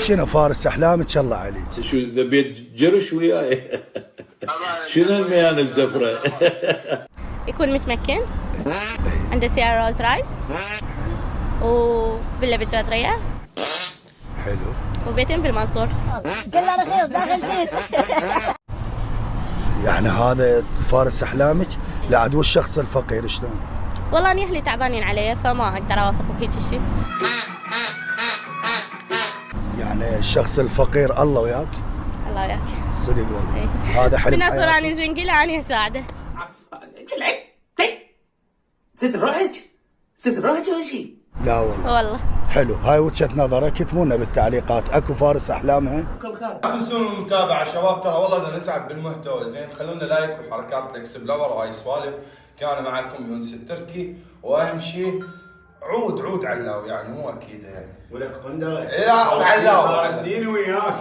شنو فارس احلامك الله عليك؟ شو اذا بيت جرش وياي. شنو الميان الزفره؟ يكون متمكن، عنده سيارة رولز رايس، وفيلا بالجدرية، حلو. وبيتين بالمنصور. كله رخيص داخل بيت. يعني هذا فارس احلامك؟ لا عاد والشخص الفقير شلون؟ والله أنا أهلي تعبانين علي فما أقدر أوافق بهيج شيء. يعني الشخص الفقير الله وياك؟ الله وياك. صدق والله. إيه. هذا حلم الناس حياتك. وراني زنقلة أنا أساعده. ست روحك؟ ست روحك ولا شيء؟ لا والله. والله. حلو، هاي وجهة نظرك، كتبونا بالتعليقات. اكو فارس احلامها؟ كل خير. تنسون المتابعة شباب، ترى والله بدنا نتعب بالمحتوى زين. خلونا لايك وحركات الاكسبلور وهاي سوالف. كان معكم يونس التركي، واهم شيء عود علاو، يعني مو اكيد يعني ولك قندره لا علاو صار سنين وياك.